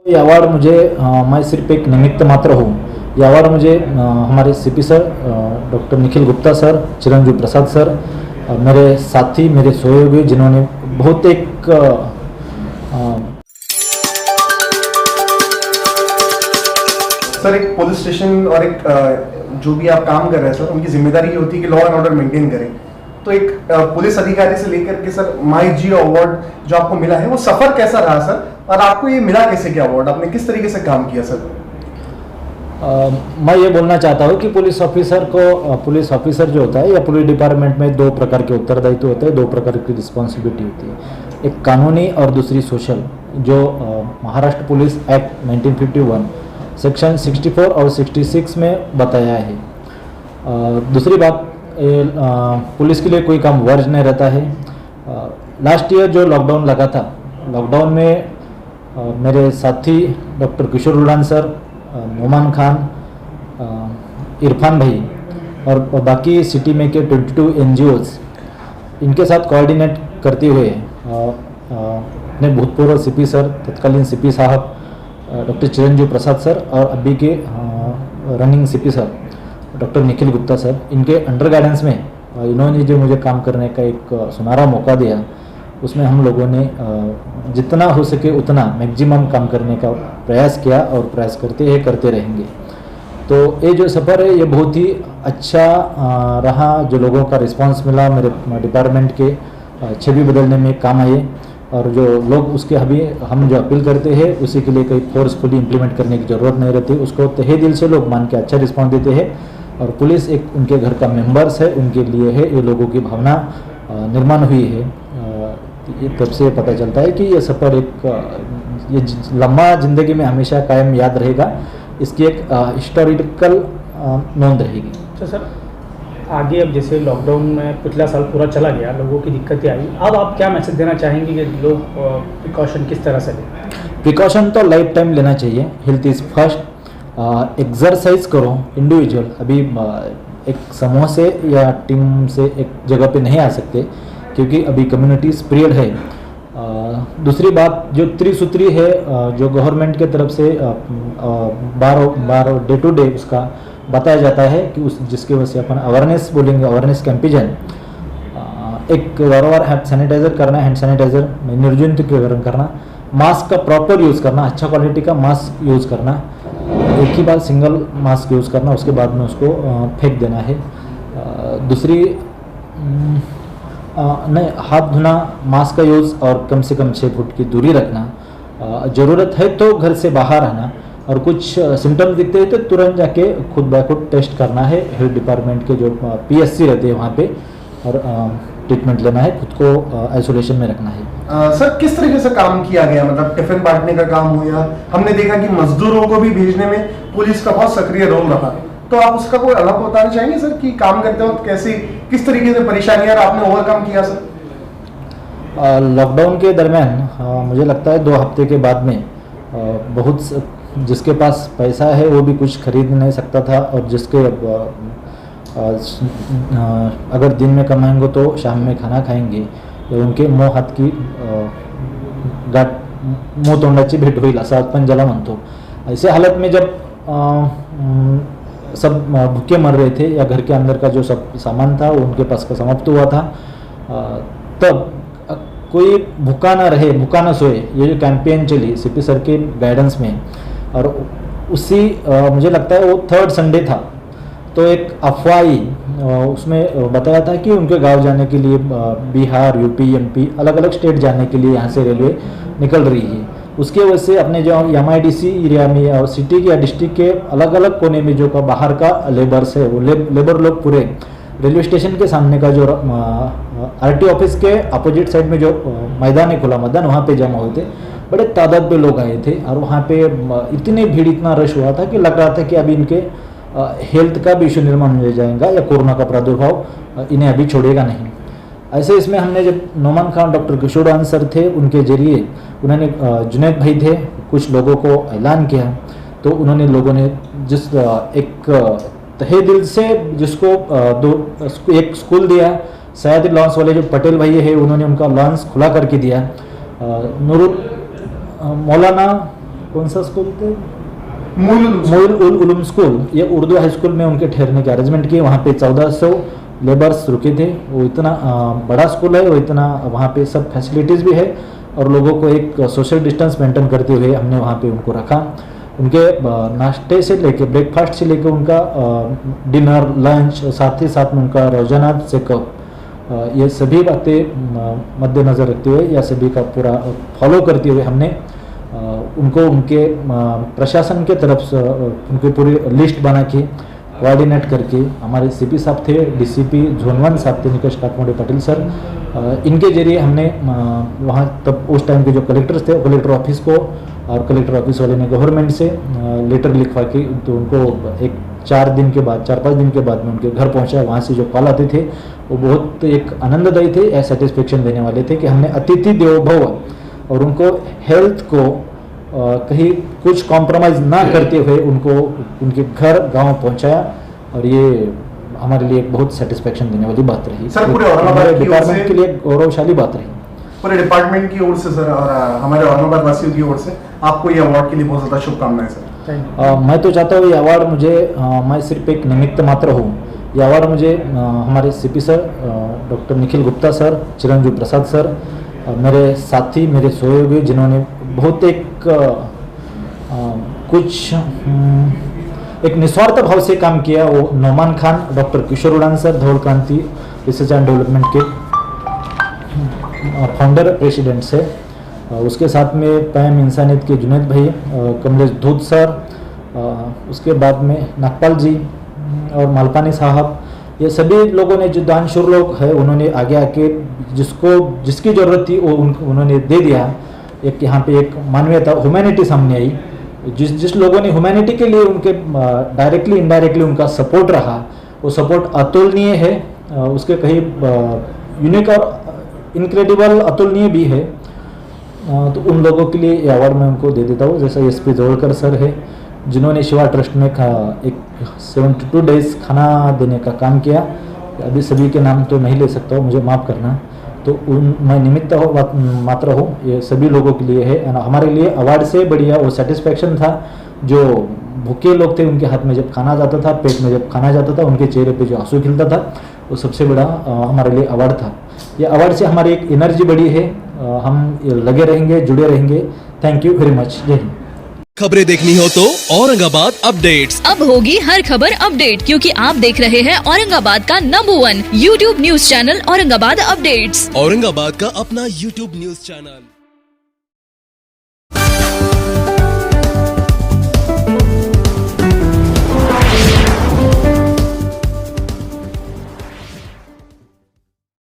ये अवार्ड मुझे मैं सिर्फ एक निमित्त मात्र हूँ। ये अवार्ड मुझे हमारे CP sir doctor Nikhil Gupta sir, Chiranjeev Prasad sir, मेरे साथी, मेरे सहयोगी जिन्होंने बहुत एक सर एक पुलिस स्टेशन और एक जो भी आप काम कर रहे हैं सर, उनकी जिम्मेदारी ये होती है कि लॉ एंड ऑर्डर मेंटेन करें। तो एक पुलिस अधिकारी से लेकर के सर माई जियो अवार्ड जो आपको मिला है वो सफर कैसा रहा सर, और आपको ये मिला कैसे क्या अवार्ड, आपने किस तरीके से काम किया सर? मैं ये बोलना चाहता हूँ कि पुलिस ऑफिसर जो होता है या पुलिस डिपार्टमेंट में दो प्रकार के उत्तरदायित्व होते हैं, दो प्रकार की रिस्पॉन्सिबिलिटी होती है। एक कानूनी और दूसरी सोशल। जो महाराष्ट्र पुलिस एक्ट 1951 सेक्शन 64 और 66 में बताया है। दूसरी बात, पुलिस के लिए कोई काम वर्ज नहीं रहता है। लास्ट ईयर जो लॉकडाउन लगा था, लॉकडाउन में मेरे साथी डॉक्टर किशोर उड़ान सर, नोमान खान, इरफान भाई और बाकी सिटी में के 22 NGOs, इनके साथ कोऑर्डिनेट करते हुए अपने भूतपूर्व सीपी सर, तत्कालीन सीपी साहब डॉक्टर चिरंजीव प्रसाद सर और अभी के running CP sir doctor Nikhil Gupta sir, इनके अंडर गाइडेंस में इन्होंने जो मुझे काम करने का एक सुनहरा मौका दिया, उसमें हम लोगों ने जितना हो सके उतना मैक्सिमम काम करने का प्रयास किया और प्रयास करते रहेंगे। तो ये जो सफ़र है ये बहुत ही अच्छा रहा। जो लोगों का रिस्पांस मिला, मेरे डिपार्टमेंट के छवि बदलने में काम आए, और जो लोग उसके अभी हम जो अपील करते हैं उसी के लिए कोई फोर्सफुली इम्प्लीमेंट करने की ज़रूरत नहीं रहती, उसको तहे दिल से लोग मान के अच्छा रिस्पॉन्स देते हैं। और पुलिस एक उनके घर का मेंबर्स है, उनके लिए है, ये लोगों की भावना निर्माण हुई है। ये तब से पता चलता है कि ये सफ़र ये लम्बा ज़िंदगी में हमेशा कायम याद रहेगा, इसकी एक हिस्टोरिकल नोंद रहेगी। तो सर आगे अब जैसे लॉकडाउन में पिछला साल पूरा चला गया, लोगों की दिक्कतें आई, अब आप क्या मैसेज देना चाहेंगे कि लोग प्रिकॉशन किस तरह से लें? प्रिकॉशन तो लाइफ टाइम लेना चाहिए। Health is first. एक्सरसाइज करो इंडिविजुअल। अभी एक समूह से या टीम से एक जगह पे नहीं आ सकते क्योंकि अभी कम्युनिटी स्प्रेड है। दूसरी बात जो त्रिसूत्री है, जो गवर्नमेंट के तरफ से बार डे टू डे उसका बताया जाता है कि उस जिसकी वजह से अपन अवेयरनेस बोलेंगे, अवेयरनेस कैंपेन, एक बार हैंड सैनिटाइजर करना, हैंड सैनिटाइजर निर्जंतुकीकरण करना, मास्क का प्रॉपर यूज़ करना, अच्छा क्वालिटी का मास्क यूज़ करना, एक ही बार सिंगल मास्क यूज़ करना, उसके बाद में उसको फेंक देना है। दूसरी नहीं, हाथ धोना, मास्क का यूज़ और कम से कम 6 फुट की दूरी रखना। ज़रूरत है तो घर से बाहर आना, और कुछ सिम्टम्स दिखते हैं तो तुरंत जाके खुद ब खुद टेस्ट करना है। हेल्थ डिपार्टमेंट के जो PSC रहते हैं वहाँ पे, और ट्रीटमेंट लेना है, खुद को आइसोलेशन में रखना है। सर किस तरीके से काम किया गया, मतलब टिफिन बांटने का काम हो, या हमने देखा कि मजदूरों को भी भेजने में पुलिस का बहुत सक्रिय रोल रहा, तो आप उसका कोई अलग बताना चाहेंगे सर कि काम करते वक्त कैसे किस तरीके से परेशानियां आपने ओवरकम किया सर? लॉकडाउन के दरमियान मुझे लगता है 2 हफ्ते के बाद में बहुत जिसके पास पैसा है वो भी कुछ खरीद नहीं सकता था, और जिसके अगर दिन में कमाएंगे तो शाम में खाना खाएंगे, उनके मुंह हात की गाठ मुंह तोंडाची भेट होईल असं आपण ज्याला म्हणतो। ऐसे हालत में जब सब भूखे मर रहे थे या घर के अंदर का जो सब सामान था वो उनके पास का समाप्त हुआ था, तब कोई भूखा ना रहे, भूखा ना सोए, ये जो कैंपेन चली सीपी सर के गाइडेंस में, और उसी मुझे लगता है वो 3rd संडे था, तो एक अफवाही उसमें बताया था कि उनके गांव जाने के लिए बिहार, UP, MP अलग अलग स्टेट जाने के लिए यहाँ से रेलवे निकल रही है। उसके वजह से अपने जो MIDC एरिया में और सिटी के या डिस्ट्रिक्ट के अलग अलग कोने में जो का बाहर का लेबर्स है, वो लेबर लोग पूरे रेलवे स्टेशन के सामने का जो RT ऑफिस के अपोजिट साइड में जो मैदान है, खुला मैदान, वहाँ पे जमा हुए थे। बड़े तादाद पे लोग आए थे, और वहाँ पे इतनी भीड़, इतना रश हुआ था कि लग रहा था कि अभी इनके हेल्थ का भी इशू निर्माण हो जाएगा या कोरोना का प्रादुर्भाव इन्हें अभी छोड़ेगा नहीं। ऐसे इसमें हमने जब नोमान खान, डॉक्टर किशोर उड़ान सर थे, उनके जरिए उन्होंने जुनैद भाई थे, कुछ लोगों को ऐलान किया, तो उन्होंने लोगों ने जिस एक तहे दिल से जिसको एक स्कूल दिया, सयादी लॉन्स वाले जो पटेल भाई है उन्होंने उनका लॉन्स खुला करके दिया। मौलाना कौन सा स्कूल थे, मूल मोइल उल उलूम स्कूल, ये उर्दू हाई स्कूल में उनके ठहरने के अरेंजमेंट किए। वहाँ पे 1400 लेबर्स रुके थे। वो इतना बड़ा स्कूल है, वो इतना वहाँ पे सब फैसिलिटीज़ भी है और लोगों को एक सोशल डिस्टेंस मेंटेन करते हुए हमने वहाँ पे उनको रखा। उनके नाश्ते से लेके ब्रेकफास्ट से लेके उनका डिनर लंच, साथ ही साथ में उनका रोजाना चेकअप, ये सभी बातें मद्देनज़र रखते हुए या सभी का पूरा फॉलो करते हुए हमने उनको उनके प्रशासन के तरफ से उनकी पूरी लिस्ट बना के कोऑर्डिनेट करके, हमारे सीपी साहब थे, डीसीपी जोन 1 साहब थे निकेश काकमोड़े पाटिल सर, इनके जरिए हमने वहाँ तब उस टाइम के जो कलेक्टर्स थे, कलेक्टर ऑफिस को और कलेक्टर ऑफिस वाले ने गवर्नमेंट से लेटर लिखवा के तो उनको एक 4-5 दिन के बाद में उनके घर पहुँचा। वहाँ से जो कॉल आते थे वो बहुत एक आनंददायी थे, या सेटिस्फेक्शन देने वाले थे कि हमने अतिथि देवो भव और उनको हेल्थ को कहीं कुछ कॉम्प्रोमाइज़ ना करते हुए उनको उनके घर गांव पहुंचाया, और ये हमारे लिए एक बहुत सेटिस्फेक्शन देने वाली बात रही। सर, पूरे औरंगाबाद डिपार्टमेंट के लिए गौरवशाली बात रही। पूरे डिपार्टमेंट की ओर से सर और हमारे औरंगाबाद वासियों की ओर से आपको ये अवार्ड के लिए बहुत ज़्यादा शुभकामनाएं सर। मैं तो चाहता हूँ ये अवार्ड मुझे मैं सिर्फ एक निमित्त मात्र हूँ। ये अवार्ड मुझे हमारे CP sir doctor Nikhil Gupta sir, Chiranjeev Prasad sir, मेरे साथी, मेरे सहयोगी जिन्होंने बहुत एक निस्वार्थ भाव से काम किया, वो नौमान खान, डॉक्टर किशोर उड़ान सर, धौल क्रांति रिसर्च एंड डेवलपमेंट के फाउंडर प्रेसिडेंट से, उसके साथ में पैम इंसानियत के जुनैद भाई, कमलेश धूत सर, उसके बाद में नागपाल जी और मालपानी साहब, ये सभी लोगों ने जो दानशूर लोग हैं उन्होंने आगे आके जिसकी ज़रूरत थी वो उन्होंने दे दिया। एक यहाँ पे एक मानवीयता, ह्यूमैनिटी सामने आई। जिस लोगों ने ह्यूमैनिटी के लिए उनके डायरेक्टली इनडायरेक्टली उनका सपोर्ट रहा, वो सपोर्ट अतुलनीय है, उसके कहीं यूनिक और इनक्रेडिबल अतुलनीय भी है। तो उन लोगों के लिए ये अवार्ड मैं उनको दे देता हूँ। जैसा SP जोड़कर सर है जिन्होंने शिवा ट्रस्ट में एक 72 डेज खाना देने का काम किया। अभी सभी के नाम तो नहीं ले सकता हूँ, मुझे माफ़ करना। तो मैं निमित्त मात्र हूँ, ये सभी लोगों के लिए है। हमारे लिए अवार्ड से बढ़िया वो सेटिस्फेक्शन था जो भूखे लोग थे उनके हाथ में जब खाना जाता था, पेट में जब खाना जाता था, उनके चेहरे पे जो आंसू खिलता था, वो सबसे बड़ा हमारे लिए अवार्ड था। ये अवार्ड से हमारी एक एनर्जी बढ़ी है, हम लगे रहेंगे, जुड़े रहेंगे। Thank you very much. जय हिंद। खबरें देखनी हो तो औरंगाबाद अपडेट्स। अब होगी हर खबर अपडेट, क्योंकि आप देख रहे हैं औरंगाबाद का number 1 YouTube news channel Aurangabad updates. Aurangabad का अपना YouTube न्यूज चैनल।